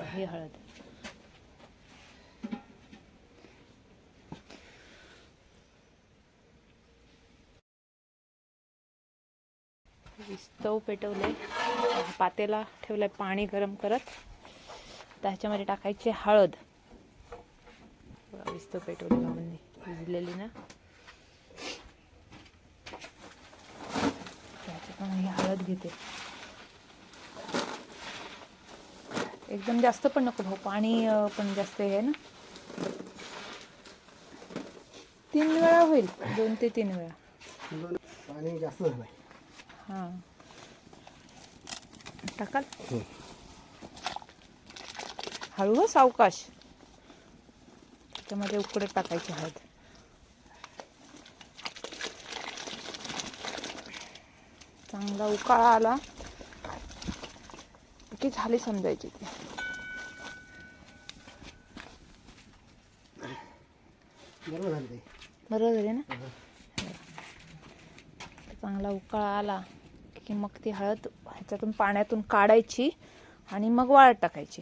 ही हळद. स्टव पेटवले, पातेला ठेवलाय पाणी गरम करत. त्याच्यामध्ये टाकायची हळद. स्टव पेटवली भावांनी, भिजलेली ना. त्याच्यात ही हळद घेते. एकदम जास्त पण नको भाऊ, पाणी पण जास्त आहे ना. 3 वेळा होईल, 2 ते 3 वेळा. पाणी जास्त झालंय. हां टाकाल हळू, सावकाश. त्याच्यामध्ये उकडत टाकायची हळद. चांगला उकाळा आला की झाली समजायची ती. बरोबर झाली ना. चांगला उकाळा आला की मग ती हळद ह्याच्यातून पाण्यातून काढायची आणि मग वाळत टाकायची.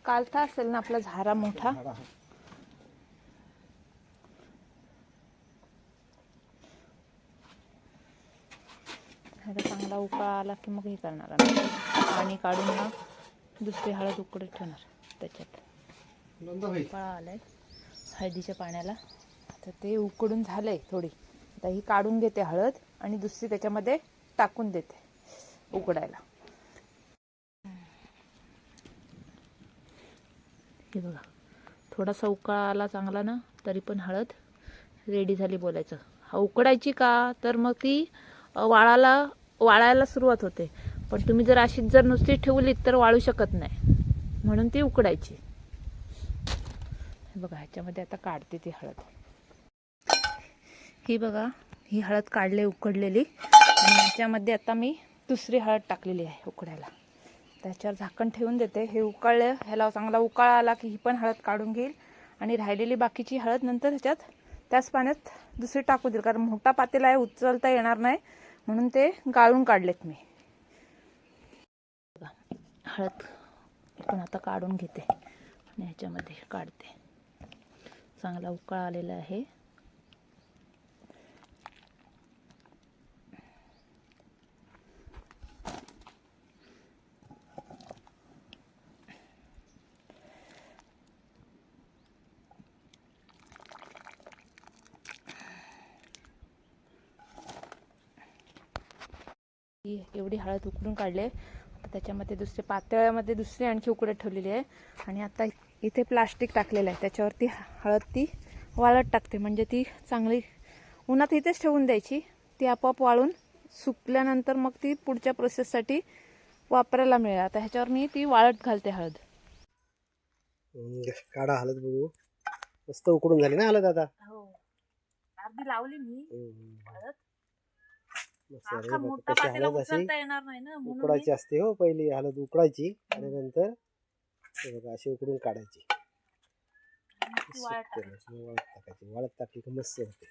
कालथा असेल ना आपला झारा मोठा. चांगला उकाळा आला की मग हे करणार आम्ही, पाणी काढून ना दुसरी हळद उकडत ठेवणार. त्याच्यात उकाळा आलाय हळदीच्या पाण्याला. आता ते उकडून झालंय थोडी. आता ही काढून घेते हळद आणि दुसरी त्याच्यामध्ये टाकून देते उकडायला. हे बघा, थोडासा उकाळा आला चांगला ना, तरी पण हळद रेडी झाली बोलायचं. हा उकडायची का, तर मग ती वाळायला सुरुवात होते. पण तुम्ही जर अशीच जर नुसती ठेवलीत तर वाळू शकत नाही, म्हणून ती उकडायची. हे बघा, ह्याच्यामध्ये आता काढते ती हळद. ही बघा, ही हळद काढली उकडलेली. आणि ह्याच्यामध्ये आता मी दुसरी हळद टाकलेली आहे उकडायला. त्याच्यावर झाकण ठेवून देते. हे उकळलं, ह्याला चांगला उकाळा आला की ही पण हळद काढून घेईल आणि राहिलेली बाकीची हळद नंतर ह्याच्यात त्याच पाण्यात दुसरी टाकू देईल. कारण मोठा पातेला आहे, उचलता येणार नाही, म्हणून ते गाळून काढलेत मी. हळद पण आता काढून घेते आणि ह्याच्यामध्ये काढते. चांगला उकाळा आलेला आहे. एवढी हळद उकडून काढले. आता त्याच्यामध्ये दुसरे पातळ्यामध्ये दुसरी आणखी उकडत ठेवलेली आहे. आणि आता इथे प्लास्टिक टाकलेलं आहे, त्याच्यावरती हळद ती वाळत टाकते. म्हणजे ती चांगली उन्हात इथेच ठेवून द्यायची. ती आपोआप वाळून सुकल्यानंतर मग ती पुढच्या प्रोसेससाठी वापरायला मिळेल. आता ह्याच्यावर मी ती वाळत घालते हळद. काढा हळद बघू. मस्त उकडून झाली ना हळद आता. हो, अर्धी लावली मी हळद. मोठा पातेला उचलता येणार नाही ना, उकडायची असते. हो, पहिली हळद उकडायची आणि नंतर अशी उकडून काढायची. वाळत टाकायची. वाळत टाकली की मस्त होते.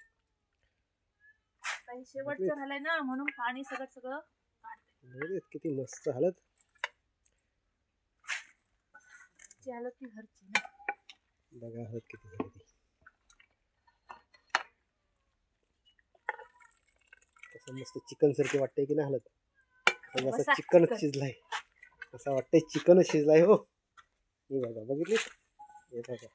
शेवटचं झालंय ना, म्हणून पाणी सगळं काढते. किती मस्त हळद. हळद ती घरची ना. बघा हळद किती झाली ती. असं मस्त चिकन सारखी वाटतंय की ना हळद. जसं चिकनच शिजलाय असं वाटतंय. चिकनच शिजलाय. हो, हे बघा, बघितली. हे बघा,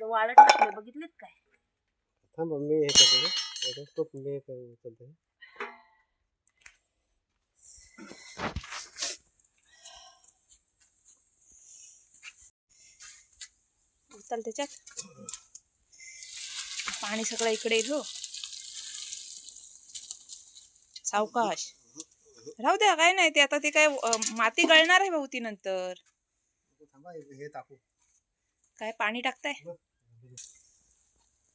वाळत टाकले, बघितलेत काय. थांब मी हे करतो. मी हे करतो. उचल त्याच्यात पाणी सगळं इकडे येईल. हो, सावकाश राहू द्या, काय नाही ते. आता ते काय माती गळणार आहे भाऊ ती नंतर. हे टाकू काय पाणी टाकताय.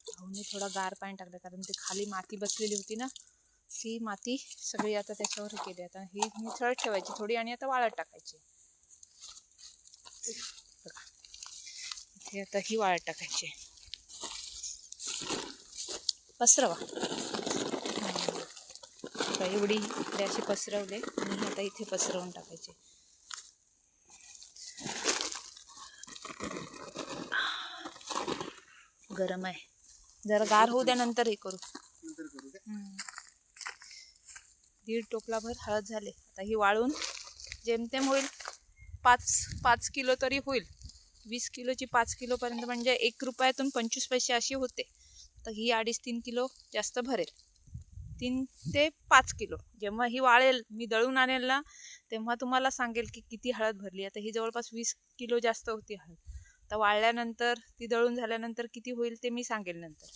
भाऊने थोडा गार पाणी टाकलं, कारण ते खाली माती बसलेली होती ना, ती माती सगळी आता त्याच्यावर केली. आता ही निथळ ठेवायची थोडी आणि आता वाळत टाकायची. ते आता ही वाळत टाकायची. पसरवा. आता एवढी इकडे अशी पसरवले आणि ही आता इथे पसरवून टाकायचे. गरम आहे, जरा गार होऊ द्या, नंतर हे करू. 1.5 टोपलाभर हळद झाले. आता ही वाळून जेमतेम होईल 5 किलो तरी होईल. 20 किलोची 5 किलोपर्यंत म्हणजे 1 रुपयातून 25 पैसे अशी होते. तर ही 2.5-3 किलो जास्त भरेल. 3 ते 5 किलो. जेव्हा ही वाळेल, मी दळून आणेल ना, तेव्हा तुम्हाला सांगेल की किती हळद भरली. आता ही जवळपास 20 किलो जास्त होती हळद. आता वाळल्यानंतर ती दळून झाल्यानंतर किती होईल ते मी सांगेल नंतर.